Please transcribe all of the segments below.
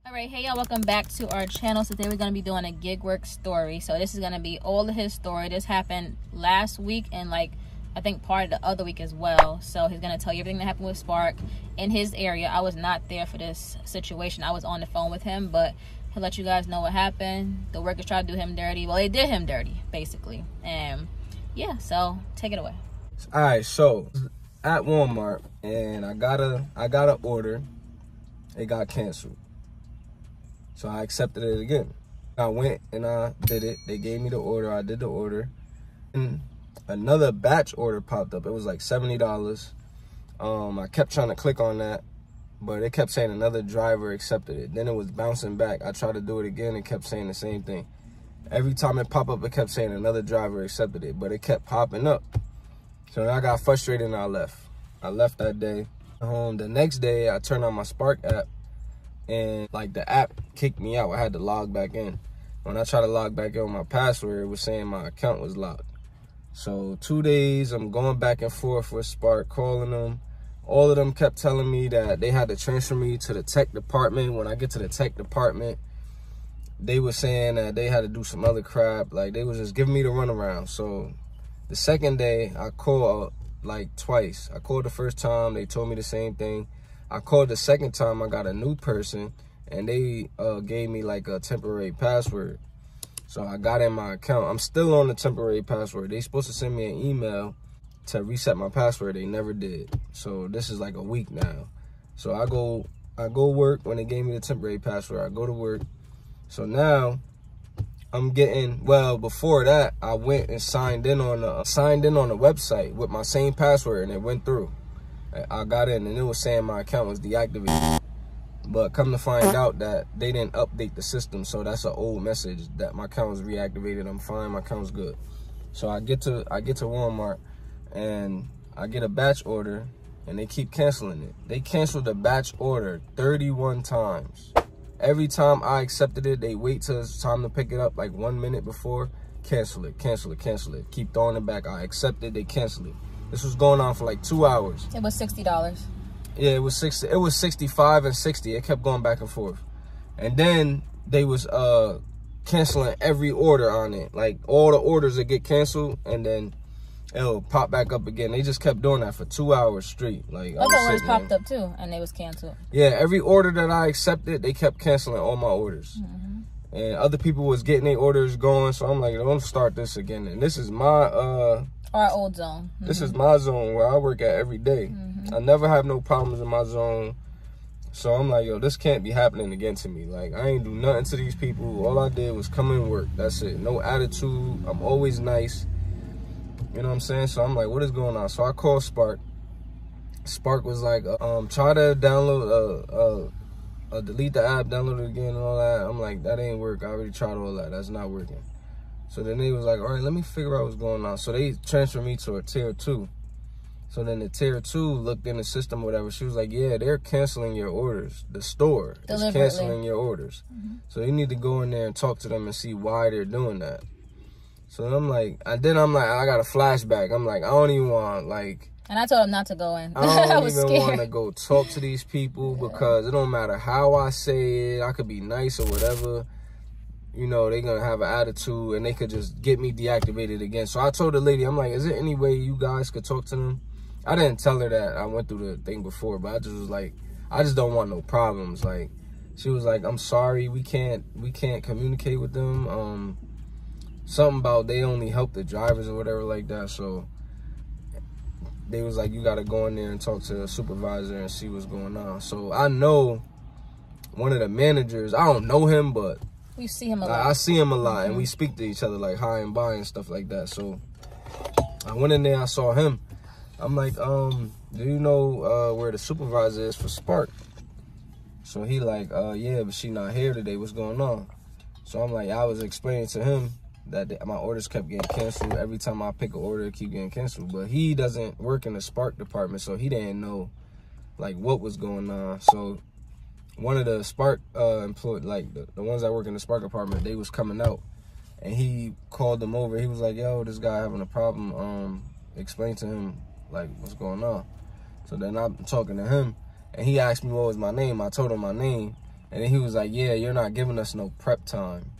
All right, hey y'all, welcome back to our channel. So today we're going to be doing a Gigwork story. So this is going to be all of his story. This happened last week and I think part of the other week as well. So he's going to tell you everything that happened with Spark in his area. I was not there for this situation. I was on the phone with him, but he'll let you guys know what happened. The workers tried to do him dirty. Well, they did him dirty, basically. And yeah, so take it away. All right, so at Walmart, and I got an order. It got canceled. So I accepted it again. I went and I did it. They gave me the order. I did the order. And another batch order popped up. It was like $70. I kept trying to click on that, but it kept saying another driver accepted it. Then it was bouncing back. I tried to do it again. It kept saying the same thing. Every time it popped up, it kept saying another driver accepted it, but it kept popping up. So then I got frustrated and I left. I left that day. The next day, I turned on my Spark app. And the app kicked me out. I had to log back in. When I tried to log back in with my password, it was saying my account was locked. So 2 days, I'm going back and forth with Spark, calling them. All of them kept telling me that they had to transfer me to the tech department. When I get to the tech department, they were saying that they had to do some other crap. They was just giving me the runaround. So the second day, I called twice. I called the first time, they told me the same thing. I called the second time, I got a new person, and they gave me a temporary password. So I got in my account. I'm still on the temporary password. They supposed to send me an email to reset my password. They never did. So this is a week now. So I go work when they gave me the temporary password. I go to work. So now I'm getting, before that, I went and signed in on the website with my same password, and it went through. I got in and it was saying my account was deactivated, but come to find out that they didn't update the system, so that's an old message that my account was reactivated. I'm fine, my account's good. So I get to Walmart and I get a batch order and they keep canceling it. They canceled the batch order 31 times. Every time I accepted it, they wait till it's time to pick it up 1 minute before, cancel it, cancel it, cancel it, keep throwing it back. I accept it, they cancel it. This was going on for 2 hours. It was $60. Yeah, it was 60. It was 65 and 60. It kept going back and forth. And then they was canceling every order on it. All the orders that get canceled, and then it'll pop back up again. They just kept doing that for 2 hours straight. Other orders popped up too, and they was canceled. Yeah, every order that I accepted, they kept canceling all my orders. And other people was getting their orders going, so I'm like, don't start this again. And this is my our old zone. This is my zone where I work at every day. I never have no problems in my zone. So I'm like, yo, this can't be happening again to me. I ain't do nothing to these people. All I did was come and work. That's it. No attitude. I'm always nice. You know what I'm saying? So I'm like, what is going on? So I called Spark. Spark was like, try to download, delete the app, download it again and all that. I'm like, that ain't work. I already tried all that. That's not working. So then they was like, all right, let me figure out what's going on. So they transferred me to a tier 2. So then the tier 2 looked in the system or whatever. She was like, yeah, they're canceling your orders. The store is canceling your orders. So you need to go in there and talk to them and see why they're doing that. So I'm like, I got a flashback. I'm like, I don't even want, And I told him not to go in. I don't even want to go talk to these people because it don't matter how I say it. I could be nice or whatever. You know, they're going to have an attitude and they could just get me deactivated again. So I told the lady, I'm like, is there any way you guys could talk to them? I didn't tell her that I went through the thing before, but I just was like, I just don't want no problems. She was like, I'm sorry, we can't communicate with them. Something about they only help the drivers or whatever like that. So they was like, you got to go in there and talk to the supervisor and see what's going on. So I know one of the managers, I don't know him, but you see him a lot. I see him a lot, and we speak to each other hi and bye and stuff like that. So I went in there, I saw him. I'm like, do you know where the supervisor is for Spark? So he like, yeah, but she not here today. What's going on? So I'm like, I was explaining to him that my orders kept getting canceled. Every time I pick an order, it keep getting canceled. But he doesn't work in the Spark department, so he didn't know what was going on. So one of the Spark employed, the ones that work in the Spark department, they was coming out, and he called them over. He was like, yo, this guy having a problem. Explain to him what's going on. So then I'm talking to him, and he asked me what was my name. I told him my name, And then he was like, yeah, you're not giving us no prep time.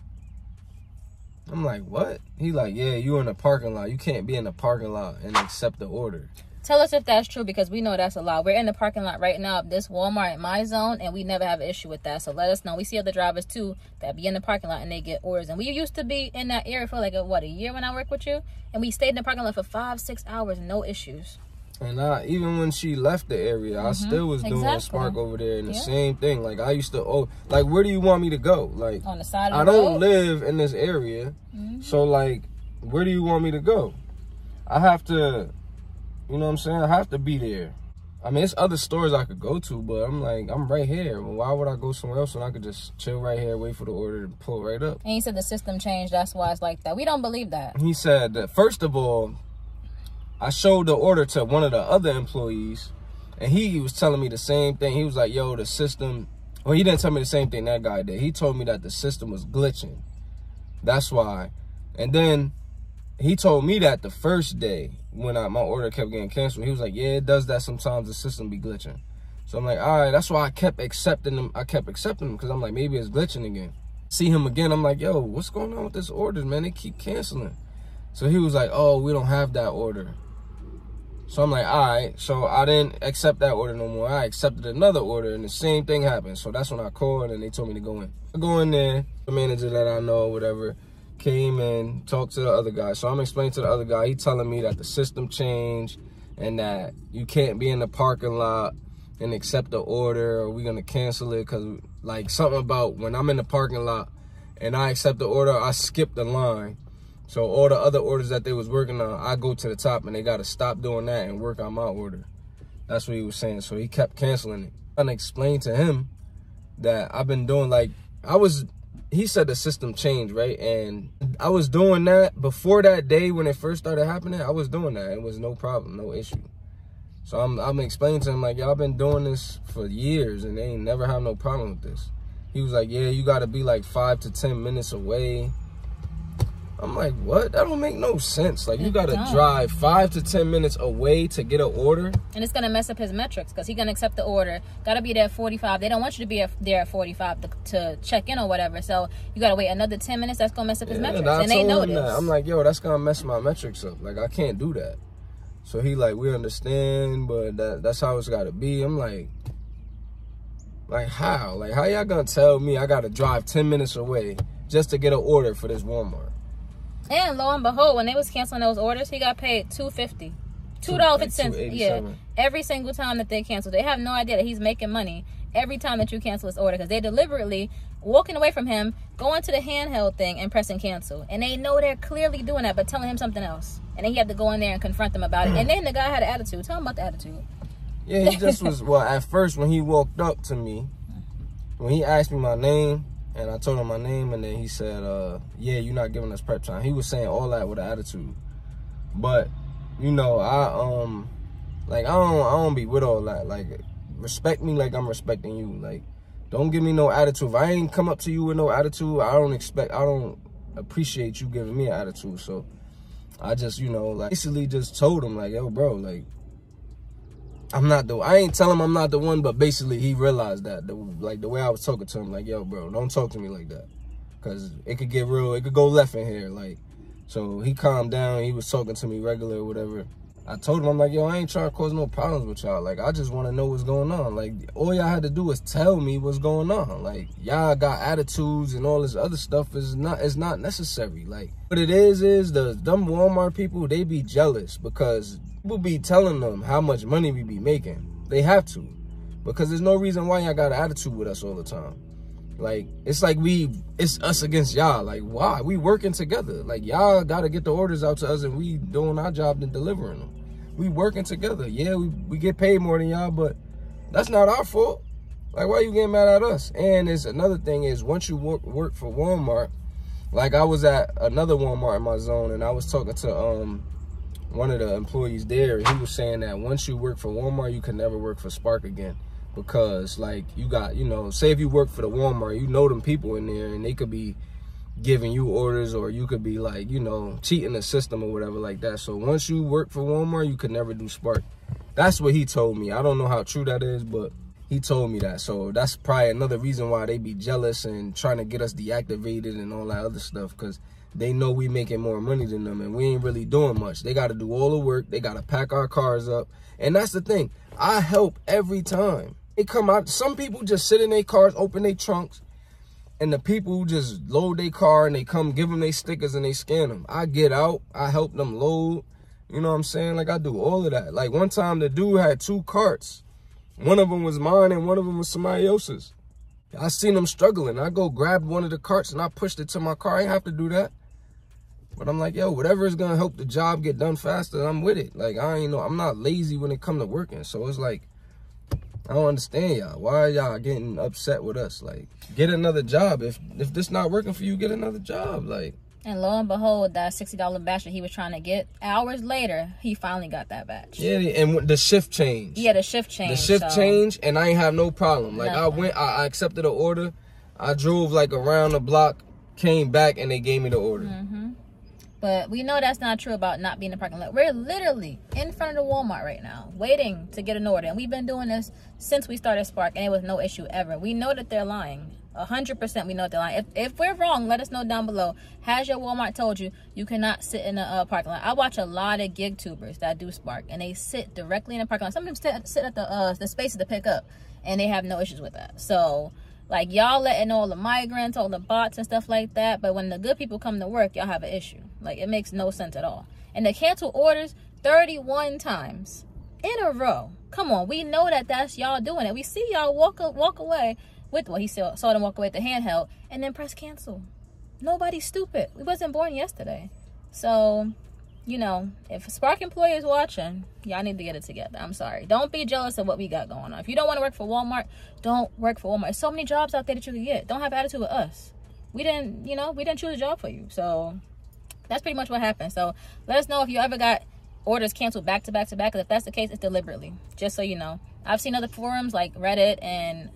I'm like, what? He like, yeah, you in the parking lot. You can't be in the parking lot and accept the order. Tell us if that's true, because we know that's a lie. We're in the parking lot right now of this Walmart in my zone, and we never have an issue with that. So let us know. We see other drivers, too, that be in the parking lot and they get orders. And we used to be in that area for like, a year when I worked with you? And we stayed in the parking lot for 5-6 hours, no issues. And even when she left the area, I still was doing Spark over there, and the same thing. Like, I used to, like, where do you want me to go? Like, on the side of I the road? don't live in this area, so, like, where do you want me to go? I have to, you know what I'm saying? I have to be there. I mean, it's other stores I could go to, but I'm like, I'm right here. Well, why would I go somewhere else when I could just chill right here, wait for the order to pull right up? And he said the system changed, that's why it's like that. We don't believe that. He said that, first of all, I showed the order to one of the other employees, and he was telling me the same thing. He was like, yo, the system... Well, he didn't tell me the same thing that guy did. He told me that the system was glitching. That's why. And then he told me that the first day when my order kept getting canceled. He was like, yeah, it does that sometimes. The system be glitching. So I'm like, all right. That's why I kept accepting them. I kept accepting them because I'm like, maybe it's glitching again. See him again. I'm like, yo, what's going on with this orders, man? They keep canceling. So he was like, oh, we don't have that order. So I'm like, all right. So I didn't accept that order no more. I accepted another order, and the same thing happened. So that's when I called, and they told me to go in. I go in there. The manager that I know, whatever, came and talked to the other guy. So I'm explaining to the other guy. He telling me that the system changed and that you can't be in the parking lot and accept the order, or we're going to cancel it because, like, something about when I'm in the parking lot and I accept the order, I skip the line. So all the other orders that they was working on, I go to the top, and they got to stop doing that and work on my order. That's what he was saying. So he kept canceling it. And I explained to him that I've been doing, like, he said the system changed, right? And I was doing that before that day when it first started happening. I was doing that. It was no problem, no issue. So I'm explaining to him, like, y'all been doing this for years, and they ain't never have no problem with this. He was like, yeah, you got to be like 5 to 10 minutes away. I'm like, what? That don't make no sense. Like, you got to drive 5 to 10 minutes away to get an order. And it's going to mess up his metrics because he's going to accept the order. Got to be there at 45. They don't want you to be there at 45 to check in or whatever. So you got to wait another 10 minutes. That's going to mess up his metrics. And they know this. I'm like, yo, that's going to mess my metrics up. Like, I can't do that. So he like, we understand, but that's how it's got to be. I'm like how? Like, how y'all going to tell me I got to drive 10 minutes away just to get an order for this Walmart? And lo and behold, when they was canceling those orders, he got paid $2.50. $2.50. Yeah. Every single time that they cancel. They have no idea that he's making money every time that you cancel his order, because they deliberately walking away from him, going to the handheld thing and pressing cancel. And they know they're clearly doing that, but telling him something else. And then he had to go in there and confront them about it. And then the guy had an attitude. Tell him about the attitude. Yeah, he just was, well, at first when he walked up to me, when he asked me my name, and I told him my name, and then he said, yeah, you're not giving us prep time. He was saying all that with an attitude. But, you know, I don't be with all that. Like, respect me like I'm respecting you. Like, don't give me no attitude. If I ain't come up to you with no attitude, I don't appreciate you giving me an attitude. So I just, you know, like, basically just told him, like, yo, bro, like, I ain't telling him I'm not the one, but basically he realized that, like, the way I was talking to him, like, yo, bro, don't talk to me like that, because it could get real, it could go left in here, like. So he calmed down, he was talking to me regular or whatever. I told him, I'm like, yo, I ain't trying to cause no problems with y'all. Like, I just want to know what's going on. Like, all y'all had to do is tell me what's going on. Like, y'all got attitudes and all this other stuff is not necessary. Like, what it is them Walmart people, they be jealous because people be telling them how much money we be making. They have to, because there's no reason why y'all got an attitude with us all the time. Like, it's like it's us against y'all. Like, why? We working together. Like, y'all got to get the orders out to us, and we doing our job and delivering them. We working together. Yeah, we get paid more than y'all, but that's not our fault. Like, why you getting mad at us? And it's another thing is, once you work for Walmart, like, I was at another Walmart in my zone, and I was talking to one of the employees there. He was saying that once you work for Walmart, you can never work for Spark again. Because, like, you got, you know, say if you work for the Walmart, you know them people in there, and they could be giving you orders, or you could be, like, you know, cheating the system or whatever like that. So once you work for Walmart, you could never do Spark. That's what he told me. I don't know how true that is, but He told me that. So that's probably another reason why they be jealous and trying to get us deactivated and all that other stuff, because they know we making more money than them and we ain't really doing much. They got to do all the work. They got to pack our cars up. And that's the thing. I help every time. They come out. Some people just sit in their cars, open their trunks, and the people who just load their car and they come give them their stickers and they scan them. I get out. I help them load. You know what I'm saying? Like, I do all of that. Like, one time the dude had 2 carts. One of them was mine and one of them was somebody else's. I seen him struggling. I go grab one of the carts and I pushed it to my car. I ain't have to do that. But I'm like, yo, whatever is going to help the job get done faster, I'm with it. Like, I'm not lazy when it comes to working. So it's like, I don't understand y'all. Why are y'all getting upset with us? Like, get another job. If this not working for you, get another job. Like. And lo and behold, that $60 batch that he was trying to get, hours later, he finally got that batch. Yeah, and the shift change. Yeah, the shift change. The shift change, and I ain't have no problem. Like, I accepted the order. I drove, like, around the block, came back, and they gave me the order. But we know that's not true about not being in the parking lot. We're literally in front of the Walmart right now, waiting to get an order. And we've been doing this since we started Spark, and it was no issue ever. We know that they're lying. 100% we know that they're lying. If we're wrong, let us know down below. Has your Walmart told you you cannot sit in a parking lot? I watch a lot of gig tubers that do Spark, and they sit directly in the parking lot. Some of them sit at the spaces to pick up, and they have no issues with that. So, like, y'all letting all the migrants, all the bots and stuff like that, but when the good people come to work, y'all have an issue. Like, it makes no sense at all. And they cancel orders 31 times in a row. Come on, we know that that's y'all doing it. We see y'all walk away with, well, he saw them walk away with the handheld and then press cancel. Nobody's stupid. We wasn't born yesterday. So, you know, if Spark employers watching, y'all need to get it together. I'm sorry. Don't be jealous of what we got going on. If you don't want to work for Walmart, don't work for Walmart. There's so many jobs out there that you can get. Don't have attitude with us. We didn't choose a job for you. So that's pretty much what happened. So let us know if you ever got orders canceled back to back to back. Because if that's the case, it's deliberately. Just so you know. I've seen other forums like Reddit and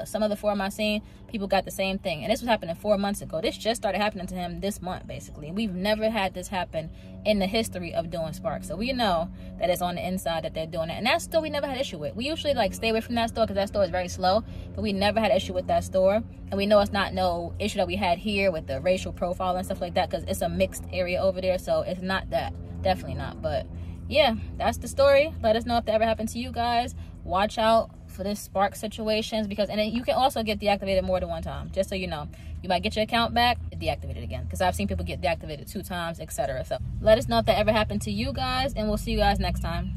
some other forum I've seen. People got the same thing. And this was happening 4 months ago. This just started happening to him this month, basically. We've never had this happen in the history of doing Spark. So we know that it's on the inside that they're doing it. And that store we never had issue with. We usually like stay away from that store because that store is very slow. But we never had issue with that store. And we know it's not no issue that we had here with the racial profile and stuff like that, because it's a mixed area over there. So it's not that. Definitely not. But yeah, that's the story. Let us know if that ever happened to you guys. Watch out for this Spark situations, because, and then you can also get deactivated more than one time, just so you know. You might get your account back, deactivate it again, because I've seen people get deactivated 2 times, etc. So let us know if that ever happened to you guys, and we'll see you guys next time.